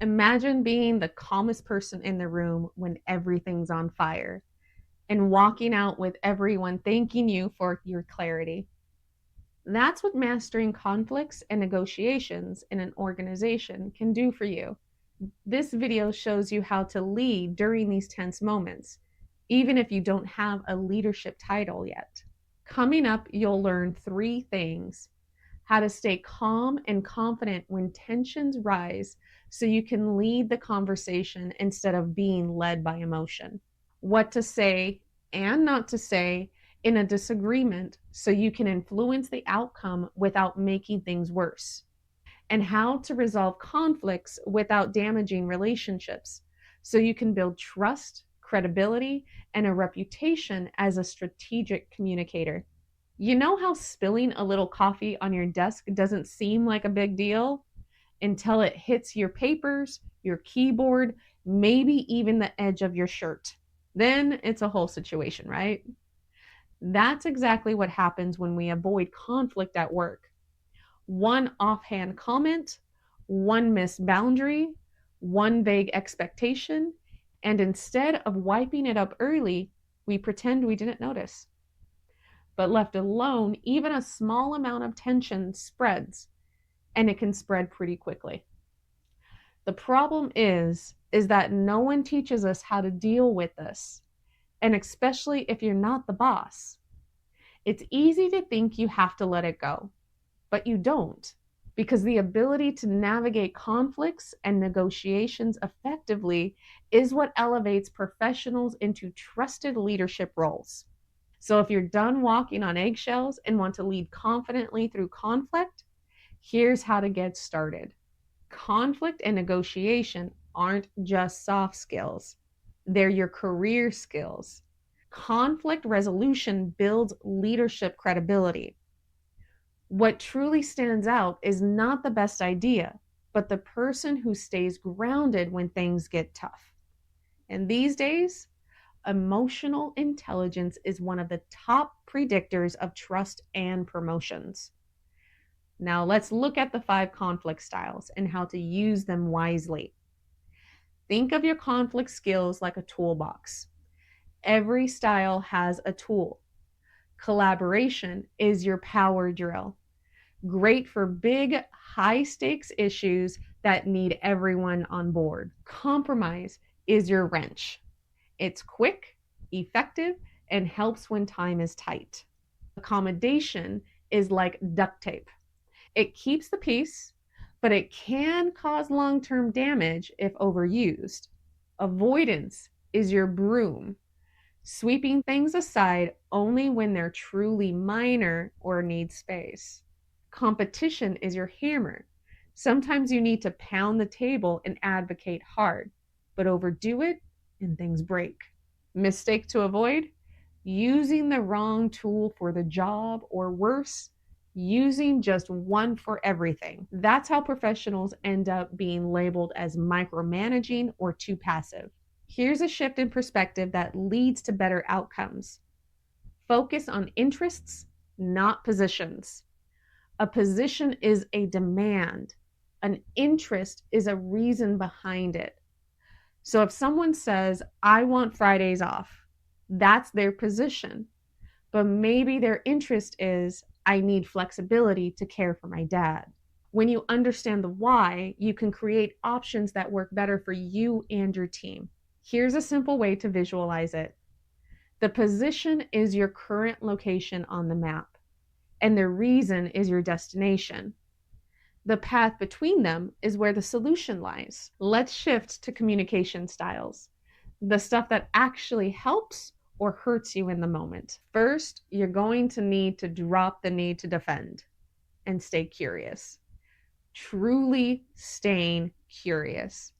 Imagine being the calmest person in the room when everything's on fire and walking out with everyone thanking you for your clarity. That's what mastering conflicts and negotiations in an organization can do for you. This video shows you how to lead during these tense moments, even if you don't have a leadership title yet. Coming up, you'll learn 3 things: how to stay calm and confident when tensions rise so you can lead the conversation instead of being led by emotion, what to say and not to say in a disagreement so you can influence the outcome without making things worse, and how to resolve conflicts without damaging relationships so you can build trust, credibility, and a reputation as a strategic communicator. You know how spilling a little coffee on your desk doesn't seem like a big deal until it hits your papers, your keyboard, maybe even the edge of your shirt? Then it's a whole situation, right? That's exactly what happens when we avoid conflict at work. One offhand comment, one missed boundary, one vague expectation, and instead of wiping it up early, we pretend we didn't notice. But left alone, even a small amount of tension spreads, and it can spread pretty quickly. The problem is that no one teaches us how to deal with this, and especially if you're not the boss. It's easy to think you have to let it go, but you don't, because the ability to navigate conflicts and negotiations effectively is what elevates professionals into trusted leadership roles. So if you're done walking on eggshells and want to lead confidently through conflict, here's how to get started. Conflict and negotiation aren't just soft skills, they're your career skills. Conflict resolution builds leadership credibility. What truly stands out is not the best idea, but the person who stays grounded when things get tough. And these days, emotional intelligence is one of the top predictors of trust and promotions. Now, let's look at the 5 conflict styles and how to use them wisely. Think of your conflict skills like a toolbox. Every style has a tool. Collaboration is your power drill, great for big, high stakes issues that need everyone on board. Compromise is your wrench. It's quick, effective, and helps when time is tight. Accommodation is like duct tape. It keeps the peace, but it can cause long term damage if overused. Avoidance is your broom, sweeping things aside only when they're truly minor or need space. Competition is your hammer. Sometimes you need to pound the table and advocate hard, but overdo it and things break. Mistake to avoid: using the wrong tool for the job, or worse, using just one for everything. That's how professionals end up being labeled as micromanaging or too passive. Here's a shift in perspective that leads to better outcomes. Focus on interests, not positions. A position is a demand. An interest is a reason behind it. So if someone says, I want Fridays off, that's their position. But maybe their interest is, I need flexibility to care for my dad. When you understand the why, you can create options that work better for you and your team. Here's a simple way to visualize it. The position is your current location on the map, and the reason is your destination. The path between them is where the solution lies. Let's shift to communication styles, the stuff that actually helps or hurts you in the moment. First, you're going to need to drop the need to defend and stay curious. Truly staying curious.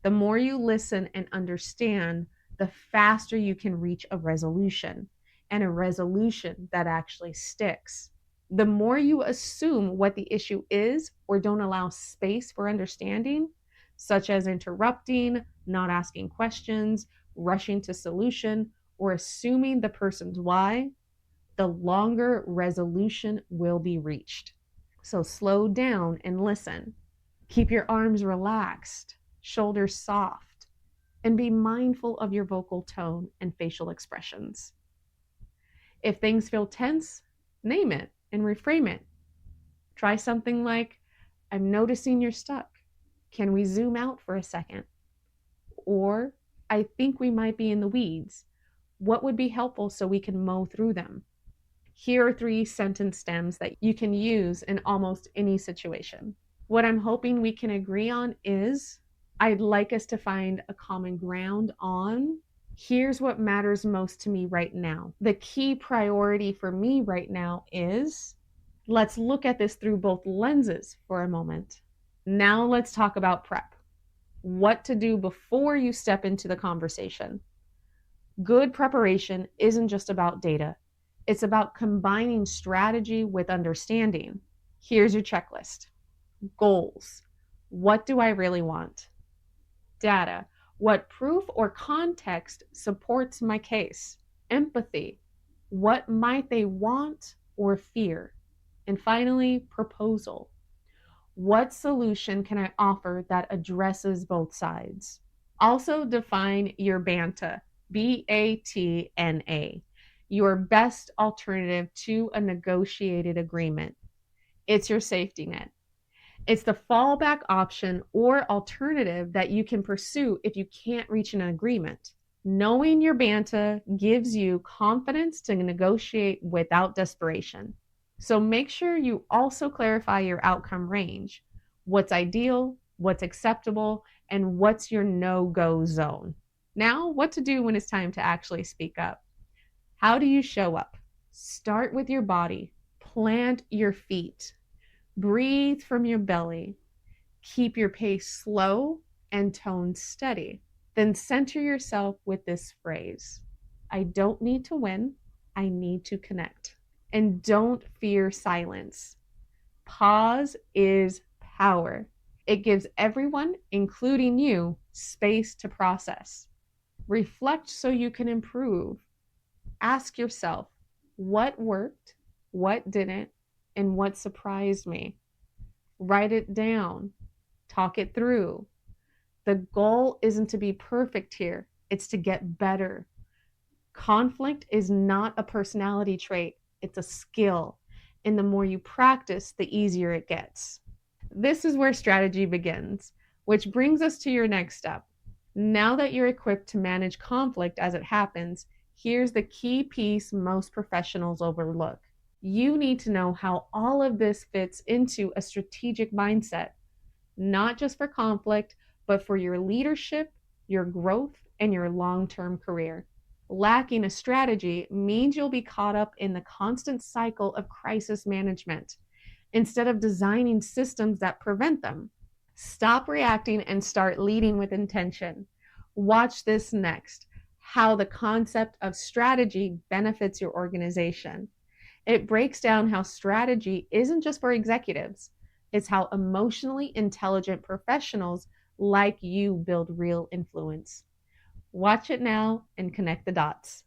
The more you listen and understand, the faster you can reach a resolution, and a resolution that actually sticks. The more you assume what the issue is or don't allow space for understanding, such as interrupting, not asking questions, rushing to solution, or assuming the person's why, the longer resolution will be reached. So slow down and listen. Keep your arms relaxed. shoulders soft, and be mindful of your vocal tone and facial expressions. If things feel tense, name it and reframe it. Try something like, I'm noticing you're stuck. Can we zoom out for a second? Or, I think we might be in the weeds. What would be helpful so we can mow through them? Here are 3 sentence stems that you can use in almost any situation. What I'm hoping we can agree on is, I'd like us to find a common ground on, here's what matters most to me right now. The key priority for me right now is, let's look at this through both lenses for a moment. Now let's talk about prep. What to do before you step into the conversation. Good preparation isn't just about data. It's about combining strategy with understanding. Here's your checklist. Goals. What do I really want? Data. What proof or context supports my case? Empathy. What might they want or fear? And finally, proposal. What solution can I offer that addresses both sides? Also define your BANTA, BATNA, your best alternative to a negotiated agreement. It's your safety net. It's the fallback option or alternative that you can pursue if you can't reach an agreement. Knowing your BANTA gives you confidence to negotiate without desperation. So make sure you also clarify your outcome range. What's ideal, what's acceptable, and what's your no-go zone. Now, what to do when it's time to actually speak up. How do you show up? Start with your body. Plant your feet. Breathe from your belly. Keep your pace slow and tone steady. Then center yourself with this phrase. I don't need to win. I need to connect. And don't fear silence. Pause is power. It gives everyone, including you, space to process. Reflect so you can improve. Ask yourself, what worked, what didn't, and what surprised me? Write it down. Talk it through. The goal isn't to be perfect here, it's to get better. Conflict is not a personality trait, it's a skill. And the more you practice, the easier it gets. This is where strategy begins, which brings us to your next step. Now that you're equipped to manage conflict as it happens, here's the key piece most professionals overlook. You need to know how all of this fits into a strategic mindset, not just for conflict, but for your leadership, your growth, and your long-term career. Lacking a strategy means you'll be caught up in the constant cycle of crisis management instead of designing systems that prevent them. Stop reacting and start leading with intention. Watch this next, how the concept of strategy benefits your organization. It breaks down how strategy isn't just for executives, it's how emotionally intelligent professionals like you build real influence. Watch it now and connect the dots.